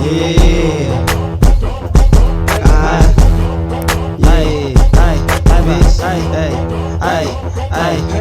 Yeah.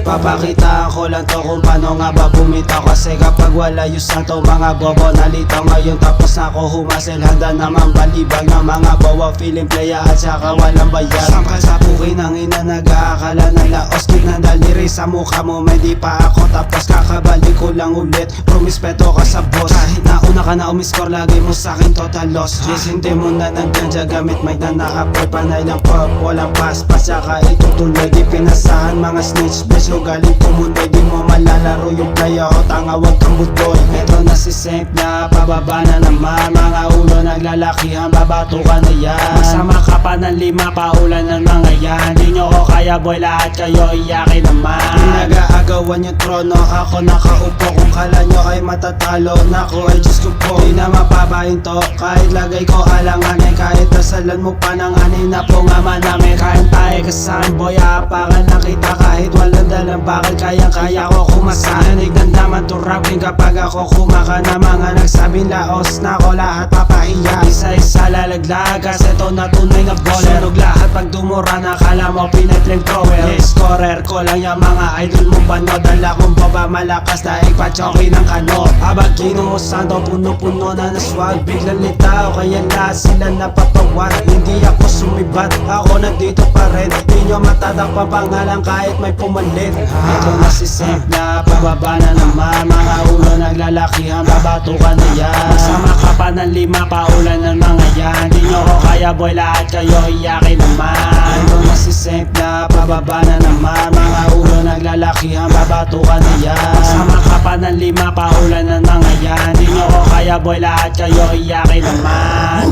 Papakita ko lang to kung paano nga ba bumitaw. Kasi kapag wala yung santo mga bobo nalitaw. Ngayon tapos na ako humasel, handa naman balibag ng mga bawa. Feeling playa at saka walang bayad. Samkal sa buhay ng ina, nag-aakala na laos. Ng daliri sa mukha mo, may di pa ako tapos. Kakabalik ko lang ulit, promispeto ka sa boss. Kahit nauna ka na umiscore, lagi mo sa'kin total loss. Yes, hindi mo na nagkanja gamit may na naapoy. Panay lang pop, walang paspas, saka itutuloy. Di pinasahan mga snitch, bitch. Galing pumundoy, di mo malalaro yung playa o tanga, wag kang budoy. Eto na si Saint na pababa na naman. Mga ulo naglalakihan, babato ka na yan. Magsama ka pa ng 5, paulan ng mga yan. Di nyo ko kaya boy, lahat kayo iyakin naman. Pinag-aagawan yung trono, ako nakaupo. Kung kala nyo ay matatalo, nako ay Diyos ko po. Di na mapabahin to, kahit lagay ko alanganin. Kahit dasalan mo pa ng anay na po nga manami. Kahit tayo kasan boy, apakan na kita. Kahit walang dalang bakal, kaya ko kumasahan. Nagdandaman to rapping kapag ako kumaka na mga nagsabing laos na ko lahat papahiya. Isa-isa lalaglag kasi ito na tunay na baller. Sunog lahat pag dumura, nakala mo pinatring thrower. Yes, scorer ko lang yung mga idol mo pano. Dala kong baba malakas dahil pachoki ng kano. Habang ginuusan to puno-puno na naswag. Biglang litaw kaya lahat sila napapawat. Hindi ako sumibat, ako nandito pa rin. Di nyo matatakpan pangalan kahit may pumalit. Ito na si Saint na pababa na naman. Mga ulo naglalakihan, babato ka na yan. Magsama ka pa ng 5, paulan ng mga yan. Di nyo ko kaya boy, lahat kayo iyakin naman. Ito na si Saint na pababa na naman. Mga ulo naglalakihan, babato ka na yan. Magsama ka pa ng 5, paulan ng mga yan. Di nyo ko kaya boy, lahat kayo iyakin naman.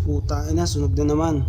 Puta ina, sunog na naman.